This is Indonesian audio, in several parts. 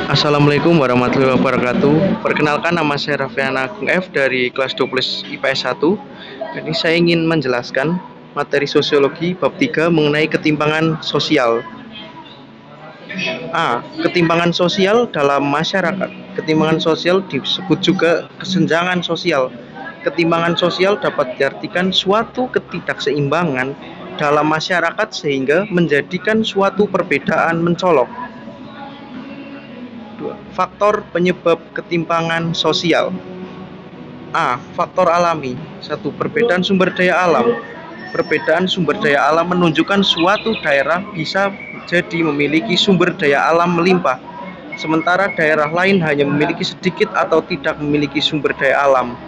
Assalamualaikum warahmatullahi wabarakatuh. Perkenalkan, nama saya Raffian Agung F dari kelas 12 IPS 1. Ini saya ingin menjelaskan materi sosiologi bab 3 mengenai ketimpangan sosial. A. Ketimpangan sosial dalam masyarakat. Ketimpangan sosial disebut juga kesenjangan sosial. Ketimpangan sosial dapat diartikan suatu ketidakseimbangan dalam masyarakat sehingga menjadikan suatu perbedaan mencolok. Faktor penyebab ketimpangan sosial. A. Faktor alami. 1. Perbedaan sumber daya alam. Perbedaan sumber daya alam menunjukkan suatu daerah bisa jadi memiliki sumber daya alam melimpah, sementara daerah lain hanya memiliki sedikit atau tidak memiliki sumber daya alam.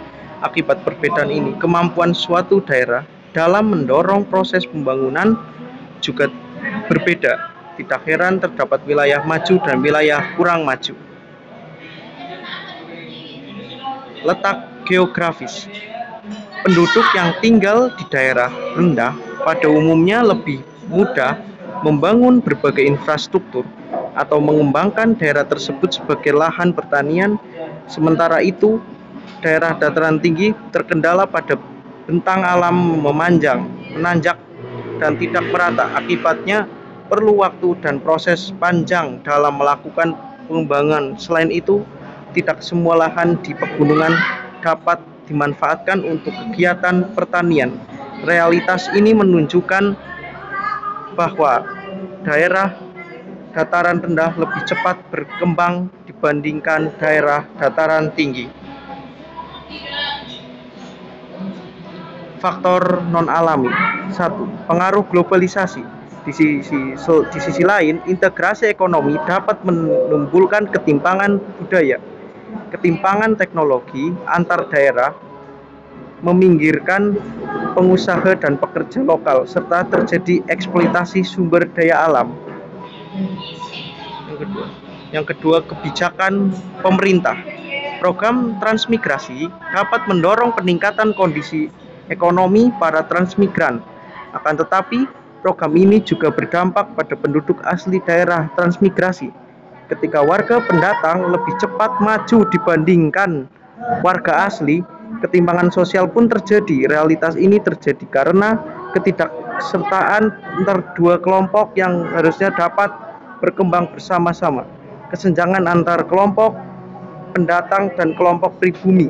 Akibat perbedaan ini, kemampuan suatu daerah dalam mendorong proses pembangunan juga berbeda. Tidak heran terdapat wilayah maju dan wilayah kurang maju. Letak geografis. Penduduk yang tinggal di daerah rendah pada umumnya lebih mudah membangun berbagai infrastruktur atau mengembangkan daerah tersebut sebagai lahan pertanian. Sementara itu, daerah dataran tinggi terkendala pada bentang alam menanjak dan tidak merata. Akibatnya perlu waktu dan proses panjang dalam melakukan pengembangan. Selain itu, tidak semua lahan di pegunungan dapat dimanfaatkan untuk kegiatan pertanian. Realitas ini menunjukkan bahwa daerah dataran rendah lebih cepat berkembang dibandingkan daerah dataran tinggi. Faktor non-alami. 1. Pengaruh globalisasi. Di sisi lain, integrasi ekonomi dapat menimbulkan ketimpangan budaya. Ketimpangan teknologi antar daerah meminggirkan pengusaha dan pekerja lokal, serta terjadi eksploitasi sumber daya alam. Yang kedua, kebijakan pemerintah. Program transmigrasi dapat mendorong peningkatan kondisi ekonomi para transmigran. Akan tetapi, program ini juga berdampak pada penduduk asli daerah transmigrasi. Ketika warga pendatang lebih cepat maju dibandingkan warga asli, ketimpangan sosial pun terjadi. Realitas ini terjadi karena ketidaksertaan antar dua kelompok yang harusnya dapat berkembang bersama-sama. Kesenjangan antar kelompok pendatang dan kelompok pribumi,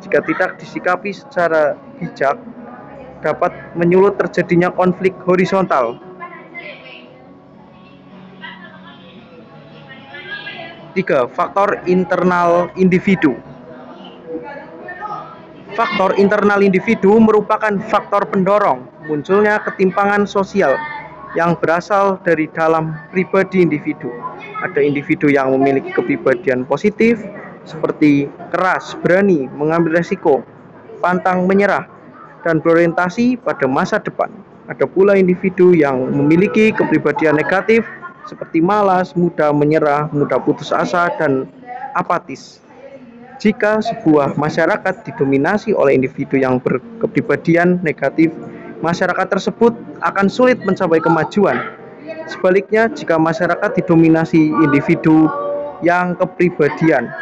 jika tidak disikapi secara bijak, dapat menyulut terjadinya konflik horizontal. 3. Faktor internal individu. Faktor internal individu merupakan faktor pendorong munculnya ketimpangan sosial yang berasal dari dalam pribadi individu. Ada individu yang memiliki kepribadian positif seperti keras, berani, mengambil resiko, pantang menyerah, dan berorientasi pada masa depan. Ada pula individu yang memiliki kepribadian negatif seperti malas, mudah menyerah, mudah putus asa, dan apatis. Jika sebuah masyarakat didominasi oleh individu yang berkepribadian negatif, masyarakat tersebut akan sulit mencapai kemajuan. Sebaliknya, jika masyarakat didominasi individu yang kepribadian.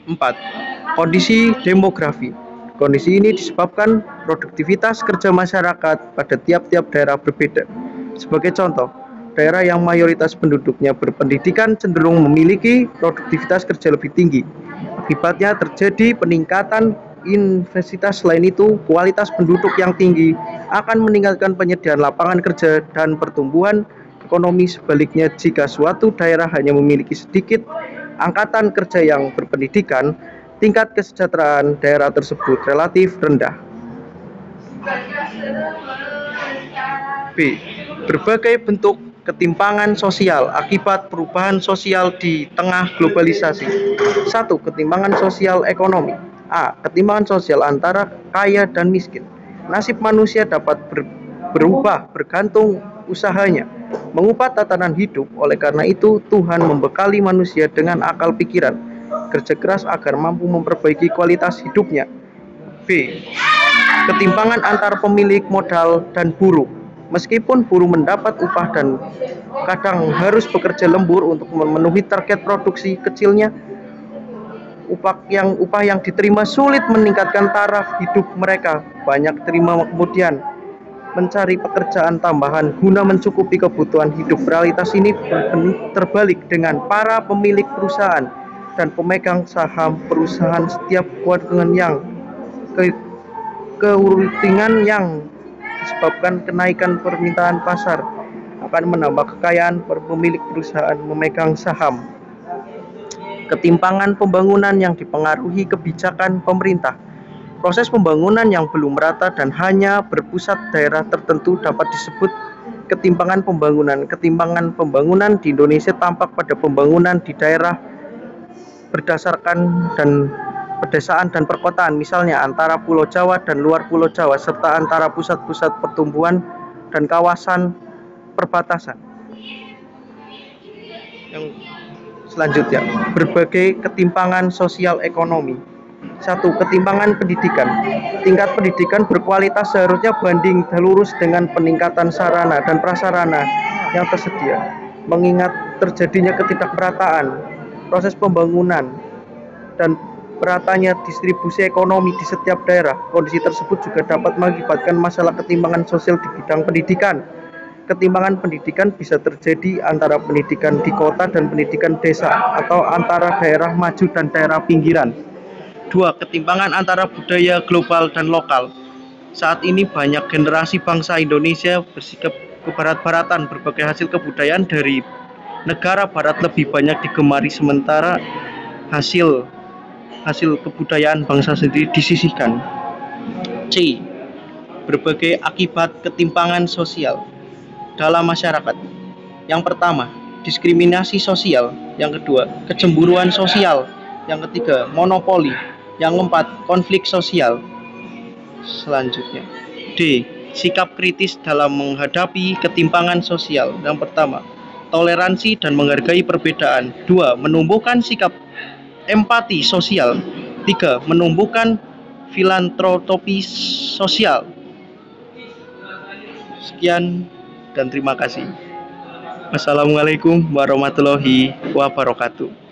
4. Kondisi demografi. Kondisi ini disebabkan produktivitas kerja masyarakat pada tiap-tiap daerah berbeda. Sebagai contoh, daerah yang mayoritas penduduknya berpendidikan cenderung memiliki produktivitas kerja lebih tinggi. Akibatnya terjadi peningkatan intensitas. Selain itu, kualitas penduduk yang tinggi akan meningkatkan penyediaan lapangan kerja dan pertumbuhan ekonomi. Sebaliknya, jika suatu daerah hanya memiliki sedikit angkatan kerja yang berpendidikan, tingkat kesejahteraan daerah tersebut relatif rendah. B. Berbagai bentuk ketimpangan sosial akibat perubahan sosial di tengah globalisasi. 1. Ketimpangan sosial ekonomi. A. Ketimpangan sosial antara kaya dan miskin. Nasib manusia dapat berubah bergantung usahanya mengubah tatanan hidup. Oleh karena itu, Tuhan membekali manusia dengan akal pikiran, kerja keras agar mampu memperbaiki kualitas hidupnya. B. Ketimpangan antar pemilik modal dan buruh. Meskipun buruh mendapat upah dan kadang harus bekerja lembur untuk memenuhi target produksi kecilnya. Upah yang diterima sulit meningkatkan taraf hidup mereka. Banyak terima kemudian mencari pekerjaan tambahan guna mencukupi kebutuhan hidup. Realitas ini terbalik dengan para pemilik perusahaan dan pemegang saham perusahaan. Setiap keuntungan yang keuntungan yang disebabkan kenaikan permintaan pasar akan menambah kekayaan pemilik perusahaan memegang saham. Ketimpangan pembangunan yang dipengaruhi kebijakan pemerintah. Proses pembangunan yang belum merata dan hanya berpusat daerah tertentu dapat disebut ketimpangan pembangunan. Ketimpangan pembangunan di Indonesia tampak pada pembangunan di daerah berdasarkan dan pedesaan dan perkotaan, misalnya antara Pulau Jawa dan luar Pulau Jawa, serta antara pusat-pusat pertumbuhan dan kawasan perbatasan. Yang selanjutnya, berbagai ketimpangan sosial ekonomi. 1. Ketimpangan pendidikan. Tingkat pendidikan berkualitas seharusnya banding lurus dengan peningkatan sarana dan prasarana yang tersedia. Mengingat terjadinya ketidakmerataan proses pembangunan dan meratanya distribusi ekonomi di setiap daerah, kondisi tersebut juga dapat mengakibatkan masalah ketimpangan sosial di bidang pendidikan. Ketimpangan pendidikan bisa terjadi antara pendidikan di kota dan pendidikan desa, atau antara daerah maju dan daerah pinggiran. 2. Ketimpangan antara budaya global dan lokal. Saat ini banyak generasi bangsa Indonesia bersikap kebarat-baratan. Berbagai hasil kebudayaan dari negara barat lebih banyak digemari, sementara hasil kebudayaan bangsa sendiri disisihkan. C. Berbagai akibat ketimpangan sosial dalam masyarakat. Yang pertama, diskriminasi sosial. Yang kedua, kecemburuan sosial. Yang ketiga, monopoli. Yang keempat, konflik sosial. Selanjutnya, D. Sikap kritis dalam menghadapi ketimpangan sosial. Yang pertama, toleransi dan menghargai perbedaan. 2. Menumbuhkan sikap empati sosial. 3. Menumbuhkan filantropi sosial. Sekian dan terima kasih. Wassalamualaikum warahmatullahi wabarakatuh.